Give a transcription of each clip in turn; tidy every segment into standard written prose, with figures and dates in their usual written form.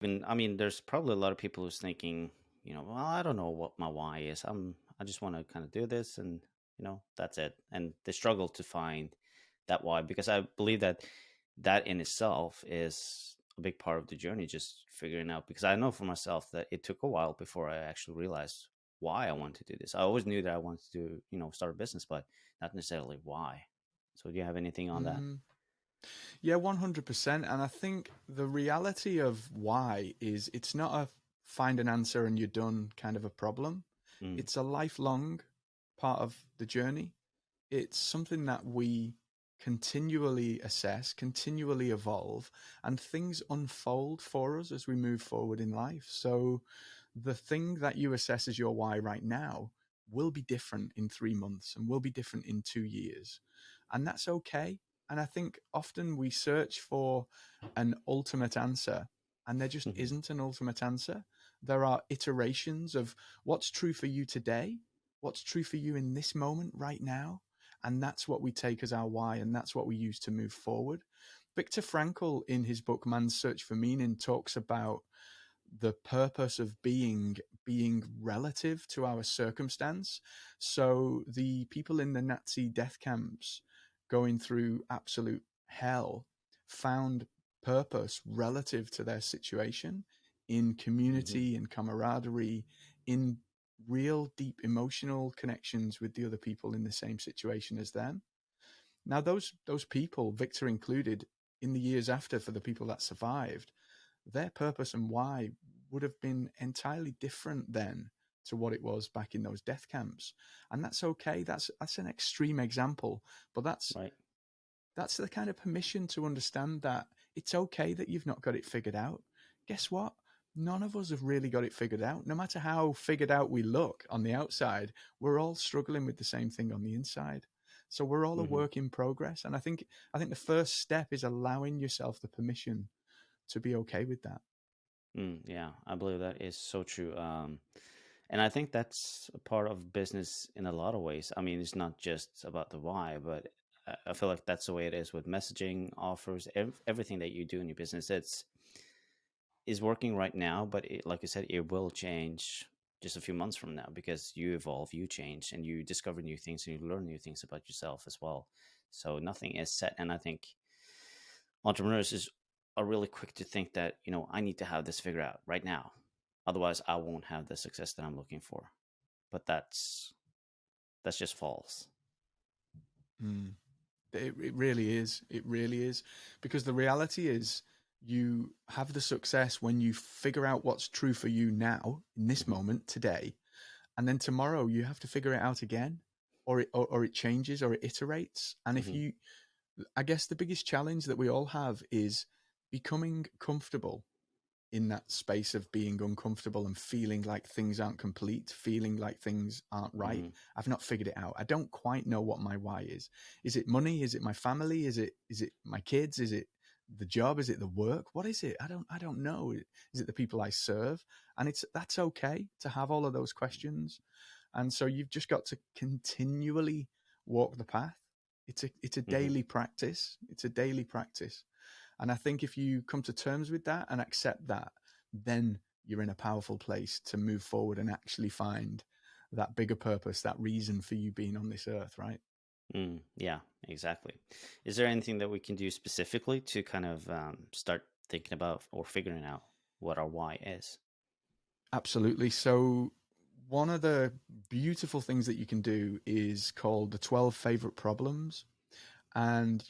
And I mean, there's probably a lot of people who's thinking, well, I don't know what my why is. I just want to kind of do this, and that's it. And they struggle to find that why, because I believe that that in itself is a big part of the journey, just figuring out. Because I know for myself that it took a while before I actually realized why I wanted to do this. I always knew that I wanted to, start a business, but not necessarily why. So, do you have anything on that? Mm, yeah, 100%. And I think the reality of why is it's not a find an answer and you're done kind of a problem. Mm, It's a lifelong part of the journey. It's something that we continually assess, continually evolve, and things unfold for us as we move forward in life. So the thing that you assess as your why right now will be different in 3 months and will be different in 2 years. And that's okay. And I think often we search for an ultimate answer, and there just mhm, isn't an ultimate answer. There are iterations of what's true for you today, what's true for you in this moment right now. And that's what we take as our why, and that's what we use to move forward. Viktor Frankl, in his book Man's Search for Meaning, talks about the purpose of being relative to our circumstance. So the people in the Nazi death camps going through absolute hell found purpose relative to their situation in mhm, community and camaraderie, in real deep emotional connections with the other people in the same situation as them. Now those people, Victor included, in the years after, for the people that survived, their purpose and why would have been entirely different then to what it was back in those death camps. And that's okay. That's an extreme example, but right. that's the kind of permission to understand that it's okay that you've not got it figured out. Guess what? None of us have really got it figured out. No matter how figured out we look on the outside, we're all struggling with the same thing on the inside. So we're all a Hmm. work in progress. And I think the first step is allowing yourself the permission to be okay with that. Yeah, I believe that is so true. And I think that's a part of business in a lot of ways. I mean, it's not just about the why, but I feel like that's the way it is with messaging, offers, everything that you do in your business. It's is working right now, but like I said, it will change just a few months from now because you evolve, you change, and you discover new things and you learn new things about yourself as well. So nothing is set, and I think entrepreneurs are really quick to think that I need to have this figured out right now, otherwise I won't have the success that I'm looking for. But that's just false. Mm. It really is. It really is. Because the reality is, you have the success when you figure out what's true for you now, in this Hmm. moment, today. And then tomorrow you have to figure it out again, or it changes, or it iterates. And if Hmm. you, I guess the biggest challenge that we all have is becoming comfortable in that space of being uncomfortable and feeling like things aren't complete, feeling like things aren't right. Hmm. I've not figured it out. I don't quite know what my why is. Is it money? Is it my family? Is it my kids? Is it the job? Is it the work? What is it? I don't know. Is it the people I serve? And that's okay to have all of those questions. And so you've just got to continually walk the path. It's a Hmm. daily practice. It's a daily practice. And I think if you come to terms with that and accept that, then you're in a powerful place to move forward and actually find that bigger purpose, that reason for you being on this earth, right? Yeah, exactly. Is there anything that we can do specifically to kind of start thinking about or figuring out what our why is? Absolutely. So, one of the beautiful things that you can do is called the 12 favorite problems. And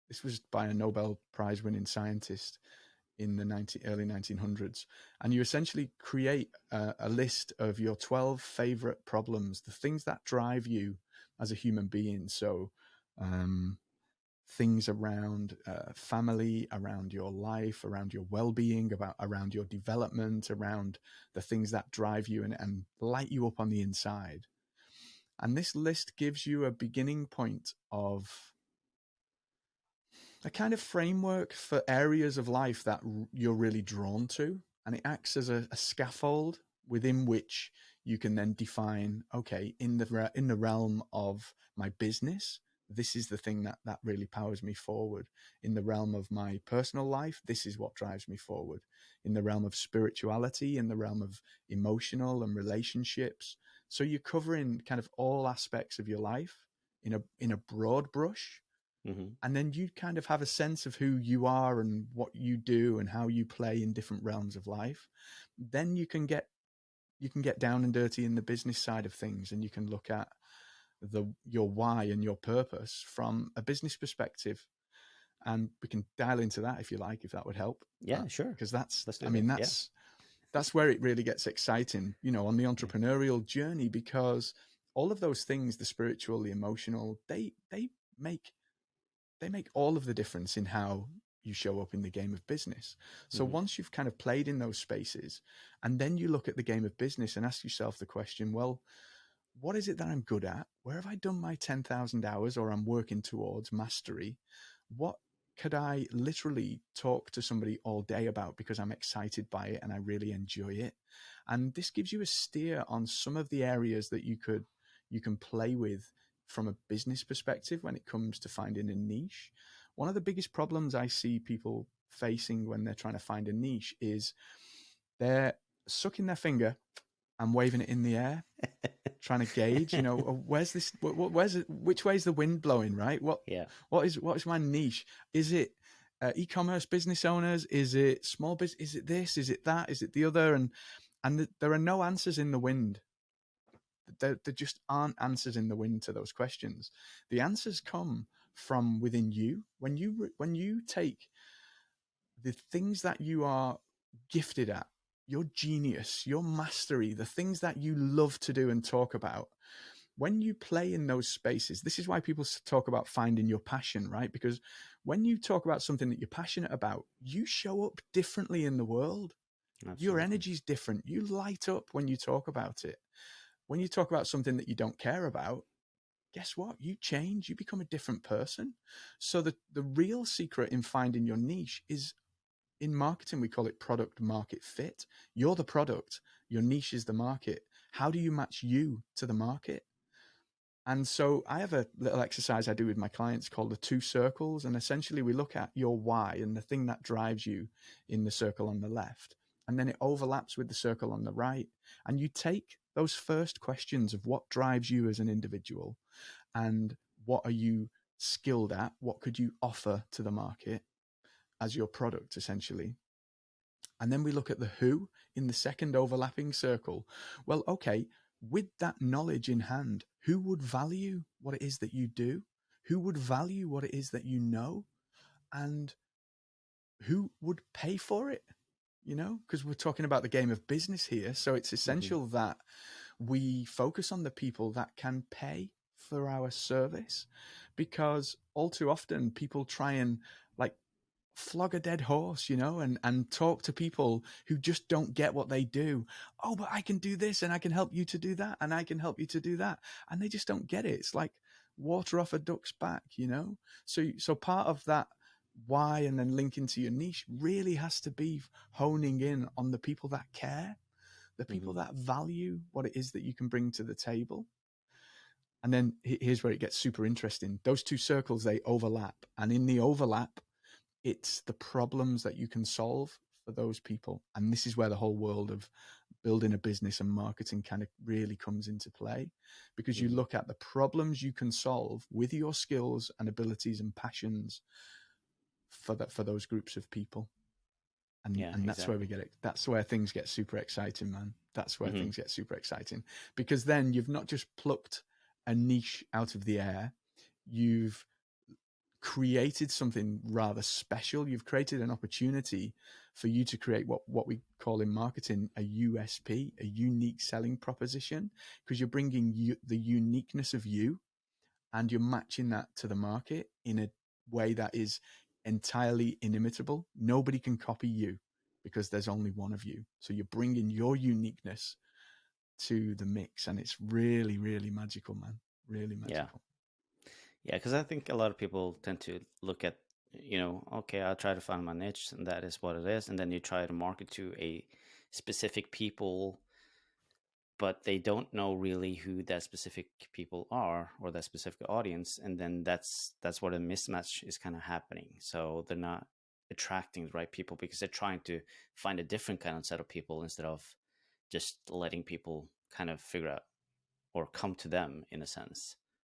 this was by a Nobel Prize winning scientist in the early 1900s. And you essentially create a list of your 12 favorite problems, the things that drive you as a human being. So, um, things around family, around your life, around your well-being, around your development, around the things that drive you and light you up on the inside. And this list gives you a beginning point of a kind of framework for areas of life that you're really drawn to, and it acts as a scaffold within which you can then define, okay, in the realm of my business, this is the thing that really powers me forward. In the realm of my personal life, this is what drives me forward. In the realm of spirituality, in the realm of emotional and relationships. So you're covering kind of all aspects of your life in a broad brush, Hmm. and then you kind of have a sense of who you are and what you do and how you play in different realms of life. Then you can get down and dirty in the business side of things, and you can look at your why and your purpose from a business perspective. And we can dial into that if you like, if that would help. Yeah, sure. Because that's, Let's I do mean, that. Yeah. that's where it really gets exciting, on the Yeah. entrepreneurial journey, because all of those things, the spiritual, the emotional, make they make all of the difference in how you show up in the game of business. So Hmm. once you've kind of played in those spaces, and then you look at the game of business and ask yourself the question, well, what is it that I'm good at? Where have I done my 10,000 hours, or I'm working towards mastery? What could I literally talk to somebody all day about because I'm excited by it and I really enjoy it? And this gives you a steer on some of the areas that you can play with from a business perspective when it comes to finding a niche. One of the biggest problems I see people facing when they're trying to find a niche is they're sucking their finger and waving it in the air, trying to gauge, where's this, where's it, which way is the wind blowing, right? Yeah. What is my niche? Is it e-commerce business owners? Is it small business? Is it this? Is it that? Is it the other? And there are no answers in the wind. There just aren't answers in the wind to those questions. The answers come from within you when you take the things that you are gifted at, your genius, your mastery, the things that you love to do and talk about. When you play in those spaces, this is why people talk about finding your passion, right? Because when you talk about something that you're passionate about, you show up differently in the world. Your Absolutely. energy is different. You light up when you talk about it. When you talk about something that you don't care about, guess what? You change, you become a different person. So the real secret in finding your niche is, in marketing, we call it product market fit. You're the product, your niche is the market. How do you match you to the market? And so I have a little exercise I do with my clients called the two circles. And essentially, we look at your why and the thing that drives you in the circle on the left. And then it overlaps with the circle on the right. And you take those first questions of what drives you as an individual, and what are you skilled at? What could you offer to the market as your product, essentially? And then we look at the who in the second overlapping circle. Well, okay, with that knowledge in hand, who would value what it is that you do? Who would value what it is that you know? And who would pay for it? Because we're talking about the game of business here. So it's Hmm. essential that we focus on the people that can pay for our service, because all too often people try and, like, flog a dead horse, and talk to people who just don't get what they do. Oh, but I can do this and I can help you to do that and I can help you to do that. And they just don't get it. It's like water off a duck's back. So part of that why, and then linking to your niche, really has to be honing in on the people that care, the people Hmm. that value what it is that you can bring to the table. And then here's where it gets super interesting. Those two circles, they overlap. And in the overlap, it's the problems that you can solve for those people. And this is where the whole world of building a business and marketing kind of really comes into play, because you Hmm. look at the problems you can solve with your skills and abilities and passions for those groups of people. and Yeah, and that's where we exactly. get it. That's where things get super exciting, man. That's where Hmm. things get super exciting, because then you've not just plucked a niche out of the air. You've created something rather special. You've created an opportunity for you to create what we call in marketing a USP, a unique selling proposition, because you're bringing the uniqueness of you, and you're matching that to the market in a way that is entirely inimitable. Nobody can copy you because there's only one of you. So you're bringing your uniqueness to the mix, and it's really, really magical, man. Really Yeah. magical. Yeah, because I think a lot of people tend to look at, okay, I'll try to find my niche, and that is what it is. And then you try to market to a specific people but they don't know really who that specific people are or that specific audience, and then that's where the mismatch is kind of happening. So they're not attracting the right people because they're trying to find a different kind of set of people instead of just letting people kind of figure out or come to them in a sense.